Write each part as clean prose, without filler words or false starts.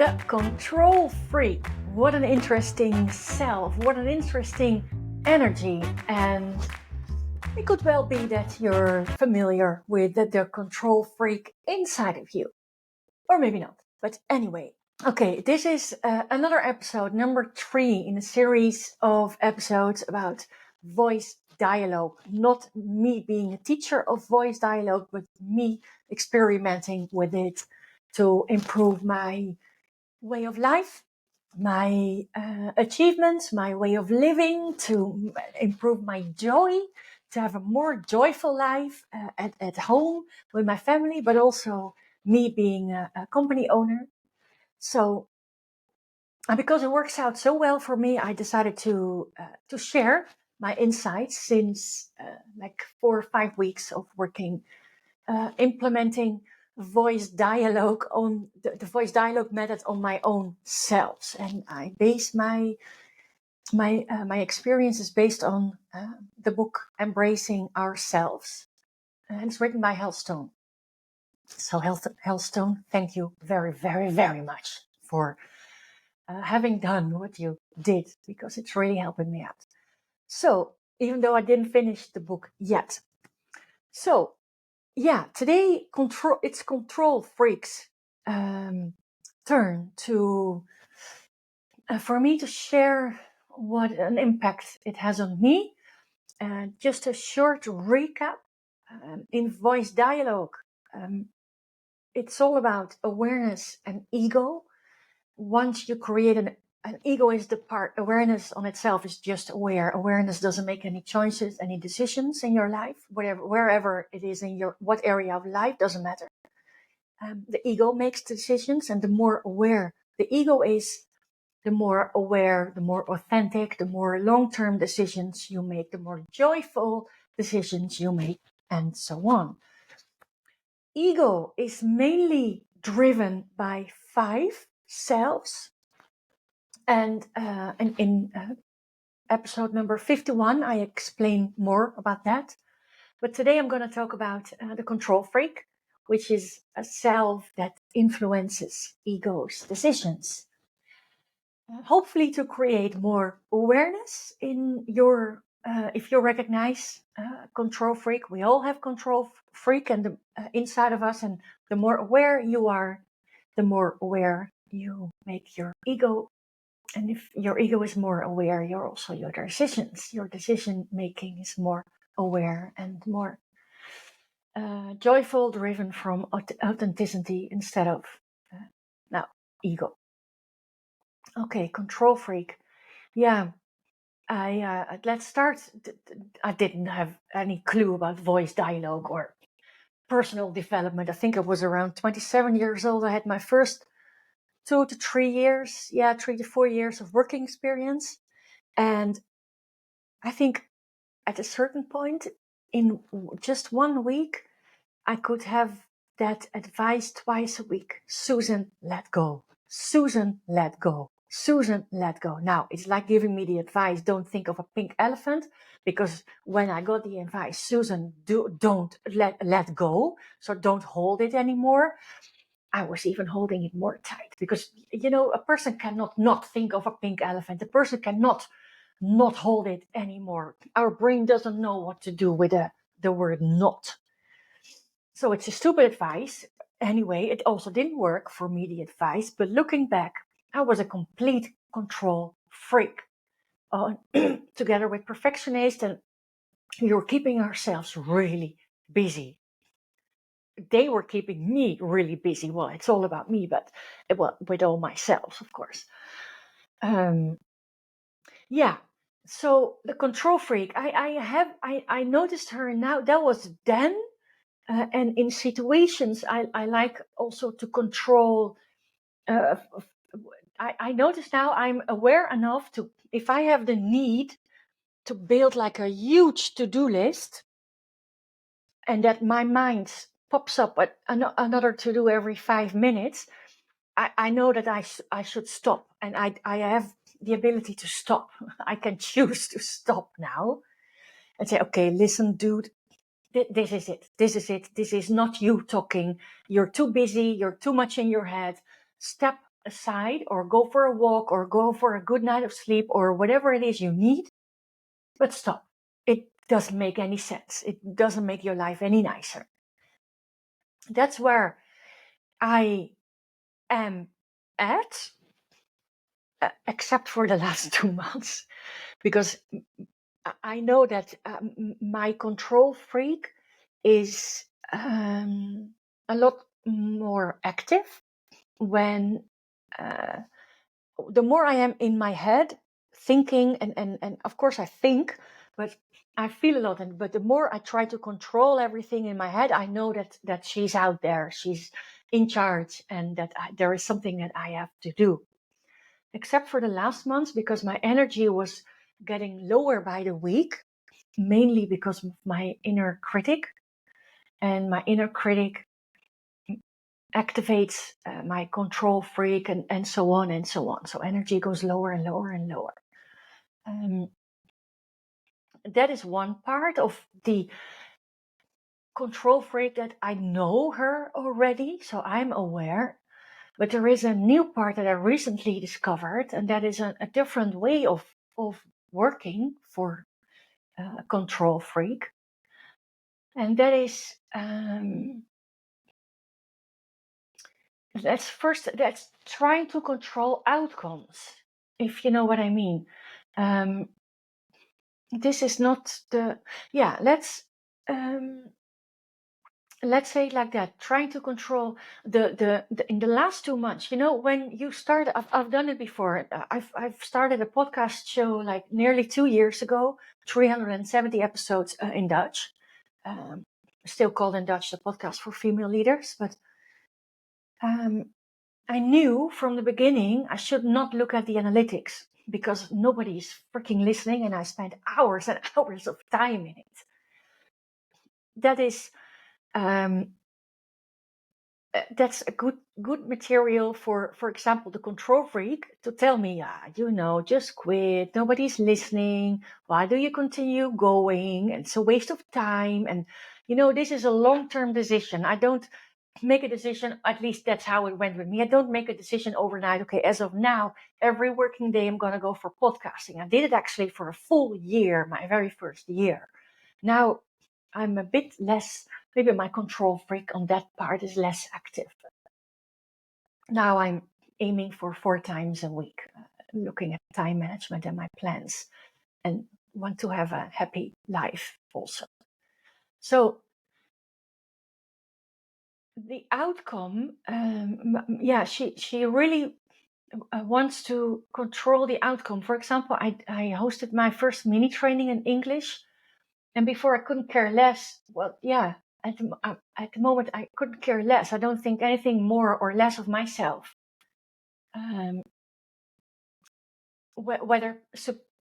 The control freak. What an interesting self. What an interesting energy. And it could well be that you're familiar with the control freak inside of you. Or maybe not. But anyway. Okay, this is another episode, number 3 in a series of episodes about voice dialogue. Not me being a teacher of voice dialogue, but me experimenting with it to improve my way of life, my achievements, my way of living, to improve my joy, to have a more joyful life at home with my family, but also me being a company owner. So, because it works out so well for me, I decided to share my insights since like 4 or 5 weeks of working, implementing voice dialogue on the voice dialogue method on my own selves, and I base my experiences based on the book Embracing Ourselves, and it's written by Hellstone. So Hellstone, thank you very, very, very much for having done what you did, because it's really helping me out. So even though I didn't finish the book yet, so yeah, today it's control freaks turn to for me to share what an impact it has on me. And just a short recap, in voice dialogue, it's all about awareness and ego. Once you create an ego is the part, awareness on itself is just aware. Awareness doesn't make any choices, any decisions in your life, wherever it is in your, what area of life, doesn't matter. The ego makes decisions, and the more aware the ego is, the more aware, the more authentic, the more long-term decisions you make, the more joyful decisions you make, and so on. Ego is mainly driven by 5 selves. And in episode number 51, I explain more about that. But today I'm going to talk about the control freak, which is a self that influences ego's decisions. Hopefully to create more awareness in your, if you recognize control freak. We all have control freak and the inside of us, and the more aware you are, the more aware you make your ego. And if your ego is more aware, you're also your decision making is more aware and more joyful, driven from authenticity instead of ego. Okay, control freak. Yeah, let's start. I didn't have any clue about voice dialogue or personal development. I think I was around 27 years old. I had my first 2 to 3 years, 3 to 4 years of working experience. And I think at a certain point in just 1 week, I could have that advice twice a week. Susan, let go. Susan, let go. Susan, let go. Now, it's like giving me the advice, don't think of a pink elephant, because when I got the advice, Susan, don't let go, so don't hold it anymore, I was even holding it more tight, because, a person cannot not think of a pink elephant. A person cannot not hold it anymore. Our brain doesn't know what to do with the word not. So it's a stupid advice. Anyway, it also didn't work for me, the advice. But looking back, I was a complete control freak. Together with perfectionist, and we were keeping ourselves really busy. They were keeping me really busy. Well, it's all about me, but with all myself, of course. So the control freak, I noticed her now. That was then. And in situations, I like also to control. I notice now I'm aware enough to, if I have the need to build like a huge to-do list, and that my mind pops up at another to-do every 5 minutes, I know that I should stop, and I have the ability to stop. I can choose to stop now and say, okay, listen, dude, this is it. This is not you talking. You're too busy. You're too much in your head. Step aside or go for a walk or go for a good night of sleep or whatever it is you need, but stop. It doesn't make any sense. It doesn't make your life any nicer. That's where I am at, except for the last 2 months, because I know that my control freak is a lot more active when the more I am in my head thinking, and of course I think, but I feel a lot. But the more I try to control everything in my head, I know that she's out there, she's in charge, and that there is something that I have to do. Except for the last months, because my energy was getting lower by the week, mainly because of my inner critic. And my inner critic activates my control freak and so on and so on. So energy goes lower and lower and lower. That is one part of the control freak that I know her already, so I'm aware. But there is a new part that I recently discovered, and that is a different way of working for a control freak. And that is that's trying to control outcomes, if you know what I mean. This is not the let's say it like that, trying to control the in the last 2 months, when you start, I've done it before. I've started a podcast show like nearly 2 years ago, 370 episodes in Dutch, still called in Dutch the podcast for female leaders. But I knew from the beginning I should not look at the analytics, because nobody's freaking listening, and I spent hours and hours of time in it. That is that's a good material for example, the control freak to tell me, just quit, nobody's listening, why do you continue going, and it's a waste of time. And this is a long-term decision. I don't make a decision, at least that's how it went with me. I don't make a decision overnight. Okay, as of now, every working day I'm going to go for podcasting. I did it actually for a full year, my very first year. Now I'm a bit less, maybe my control freak on that part is less active. Now I'm aiming for 4 times a week, looking at time management and my plans, and want to have a happy life also. So the outcome, she really wants to control the outcome. For example, I hosted my first mini training in English, and before I couldn't care less. Well, yeah, at the moment I couldn't care less. I don't think anything more or less of myself. Whether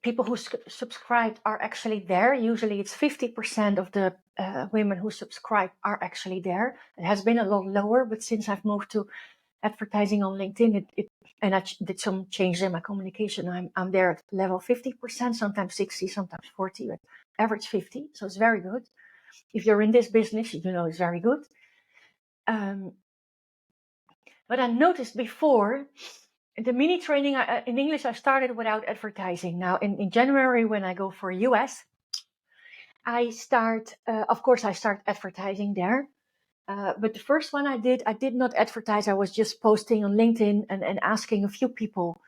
people who subscribed are actually there. Usually it's 50% of the women who subscribe are actually there. It has been a lot lower, but since I've moved to advertising on LinkedIn, and I did some changes in my communication, I'm there at level 50%, sometimes 60, sometimes 40, but average 50. So it's very good. If you're in this business, it's very good. But I noticed before, the mini training in English, I started without advertising. Now in January, when I go for US, I start advertising there. But the first one I did not advertise. I was just posting on LinkedIn and asking a few people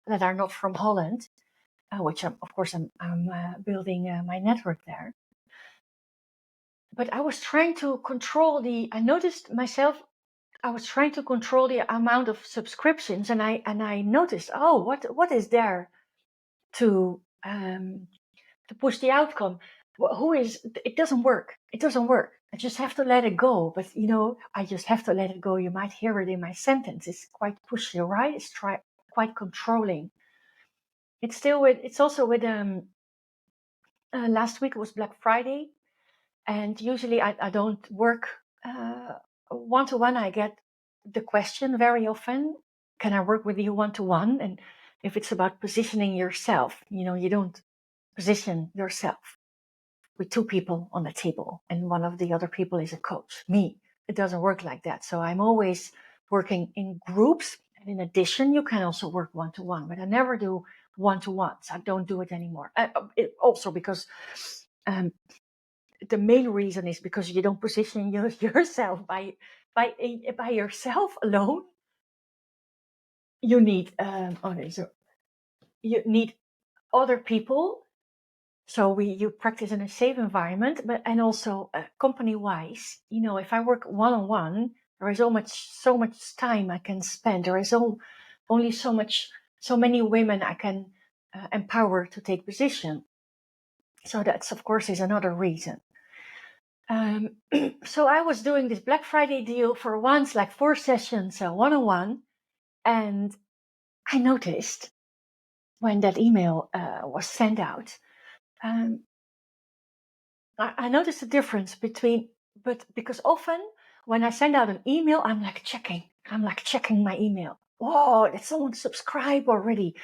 that are not from Holland, which I'm building my network there. But I was trying to control I noticed myself, I was trying to control the amount of subscriptions, and I noticed, what is there to push the outcome? It doesn't work. It doesn't work. I just have to let it go. But I just have to let it go. You might hear it in my sentence. It's quite pushy, right? It's quite controlling. It's also with last week was Black Friday, and usually I don't work one-to-one. I get the question very often, can I work with you one-to-one? And if it's about positioning yourself, you don't position yourself with 2 people on the table and one of the other people is a coach, me. It doesn't work like that. So I'm always working in groups, And in addition, you can also work one-to-one, but I never do one-to-ones. I don't do it anymore. Also because the main reason is because you don't position yourself by yourself alone. You need you need other people. So you practice in a safe environment, and also company wise. If I work one-on-one, there is so much time I can spend. There is only so many women I can empower to take position. So that's, of course, is another reason. So I was doing this Black Friday deal for once, like 4 sessions, one-on-one, and I noticed when that email was sent out, I noticed the difference because often when I send out an email, I'm like checking my email. Whoa, did someone subscribe already?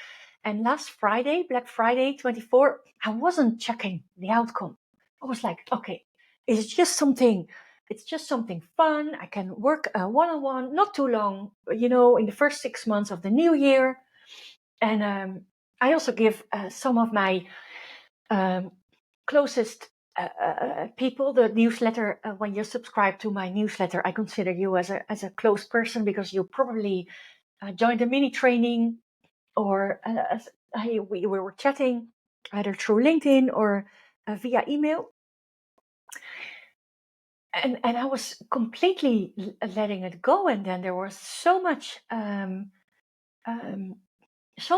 And last Friday, Black Friday 24, I wasn't checking the outcome. I was like, okay, it's just something fun. I can work one-on-one, not too long, in the first 6 months of the new year. And I also give some of my closest people the newsletter. When you subscribe to my newsletter, I consider you as a close person, because you probably joined a mini training, or we were chatting either through LinkedIn or via email. And I was completely letting it go, and then there was so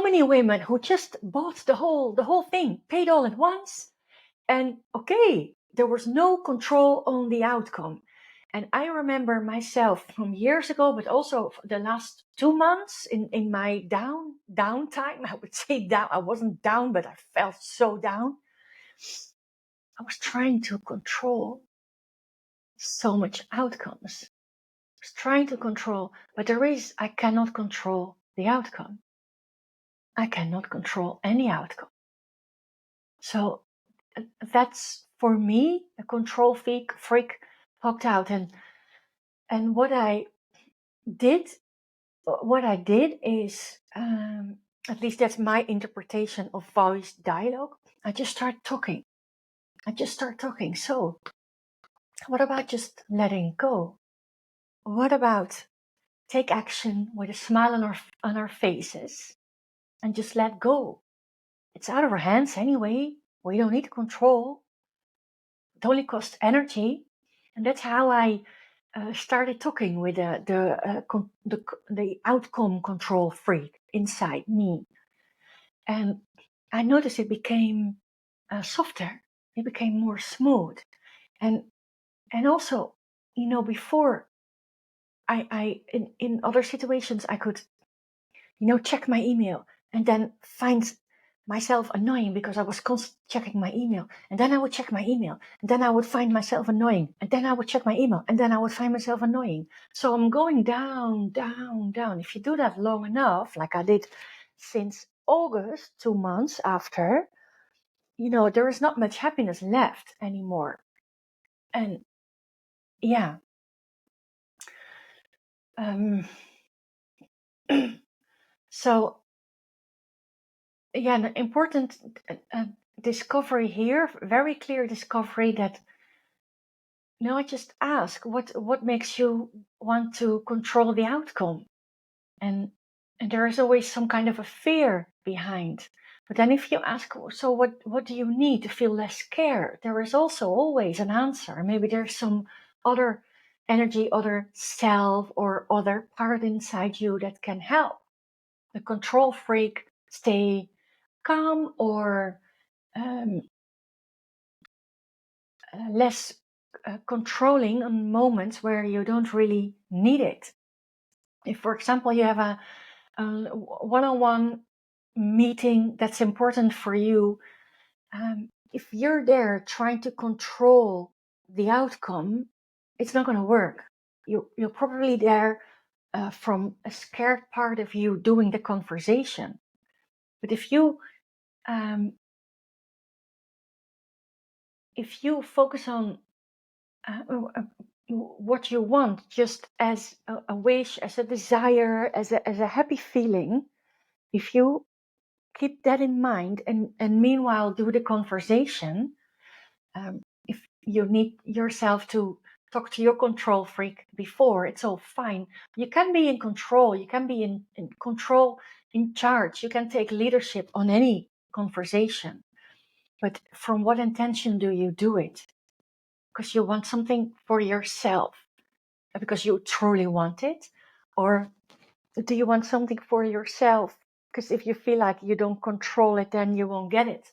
many women who just bought the whole thing, paid all at once. And okay, there was no control on the outcome. And I remember myself from years ago, but also the last 2 months in my downtime, I would say down. I wasn't down, but I felt so down. I was trying to control so much outcomes. I was trying to control, but I cannot control the outcome. I cannot control any outcome. So that's, for me, a control freak popped out. And what I did is, at least that's my interpretation of voice dialogue. I just start talking. So what about just letting go? What about take action with a smile on our faces and just let go? It's out of our hands anyway. We don't need control. It only costs energy. And that's how I started talking with the outcome control freak inside me. And I noticed it became softer. It became more smooth. And also, before I in other situations, I could, check my email and then find myself annoying because I was constantly checking my email. And then I would check my email, and then I would find myself annoying. And then I would check my email, and then I would find myself annoying. So I'm going down, down, down. If you do that long enough, like I did since August, 2 months after, there is not much happiness left anymore. And yeah. So yeah, an important discovery here, very clear discovery, that I just ask what makes you want to control the outcome, and there is always some kind of a fear behind. But then if you ask, so what do you need to feel less scared, there is also always an answer. Maybe there's some other energy, other self, or other part inside you that can help the control freak stay calm, or less controlling on moments where you don't really need it. If, for example, you have a one-on-one meeting that's important for you, if you're there trying to control the outcome, it's not going to work. You're probably there from a scared part of you doing the conversation. But if you focus on what you want just as a wish, as a desire, as a happy feeling, if you keep that in mind and meanwhile do the conversation, if you need yourself to talk to your control freak before, it's all fine. You can be in control. You can be in control, in charge. You can take leadership on any conversation. But from what intention do you do it? Because you want something for yourself, because you truly want it? Or do you want something for yourself because if you feel like you don't control it, then you won't get it?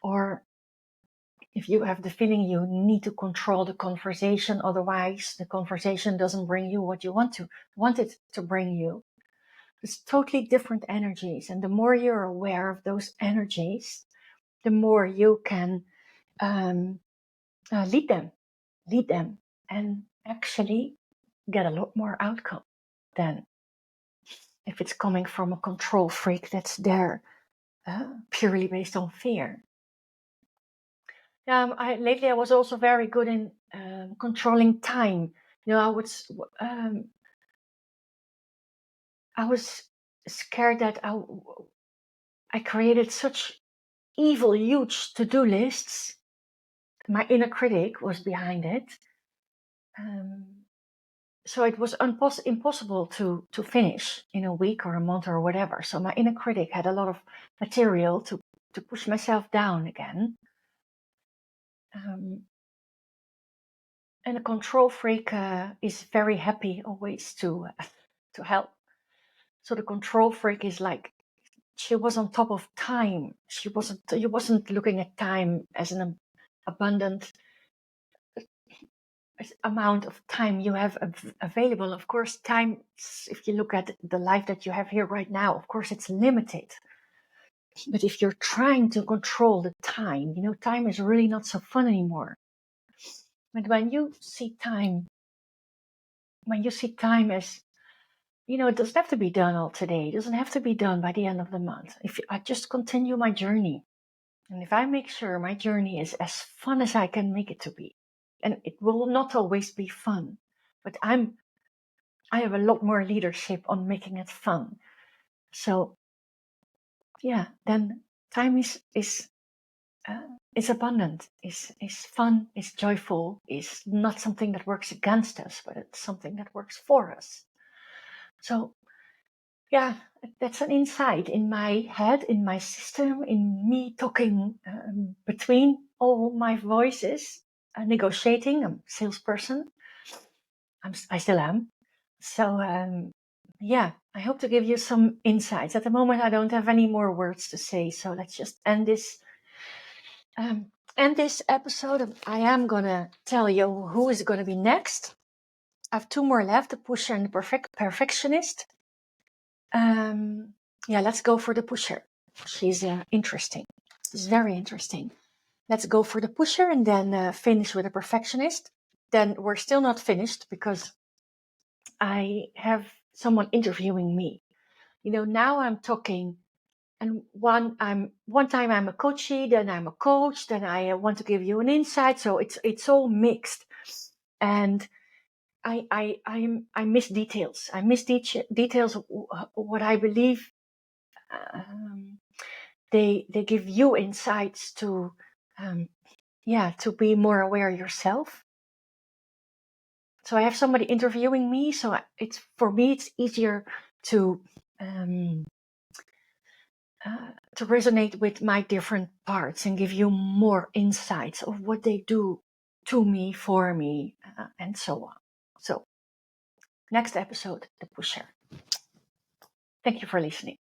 Or if you have the feeling you need to control the conversation, otherwise the conversation doesn't bring you what you want it to bring you. It's totally different energies, and the more you're aware of those energies, the more you can lead them, and actually get a lot more outcome than if it's coming from a control freak that's there purely based on fear. Lately I was also very good in controlling time. I was scared that I created such evil, huge to-do lists. My inner critic was behind it. So it was impossible to finish in a week or a month or whatever. So my inner critic had a lot of material to push myself down again. And a control freak is very happy always to help. So the control freak is like, she was on top of time. You wasn't looking at time as an abundant amount of time you have available. Of course, time, if you look at the life that you have here right now, of course it's limited. But if you're trying to control the time, time is really not so fun anymore. But when you see time as, it doesn't have to be done all today. It doesn't have to be done by the end of the month. If I just continue my journey, and if I make sure my journey is as fun as I can make it to be, and it will not always be fun, but I have a lot more leadership on making it fun. So yeah, then time is abundant, is fun, is joyful, is not something that works against us, but it's something that works for us. So yeah, that's an insight in my head, in my system, in me talking between all my voices, negotiating. I'm a salesperson. I still am. So yeah, I hope to give you some insights. At the moment, I don't have any more words to say, so let's just end this episode. I am gonna tell you who is gonna be next. I have 2 more left: the pusher and the perfectionist. Yeah, let's go for the pusher. She's interesting. She's very interesting. Let's go for the pusher and then finish with a perfectionist. Then we're still not finished because I have someone interviewing me. Now I'm talking, and one time I'm a coachee, then I'm a coach, then I want to give you an insight. So it's all mixed, and I miss details. I miss details of what I believe. They give you insights to to be more aware yourself. So I have somebody interviewing me, so it's easier to resonate with my different parts and give you more insights of what they do to me, for me, and so on. So next episode, the pusher. Thank you for listening.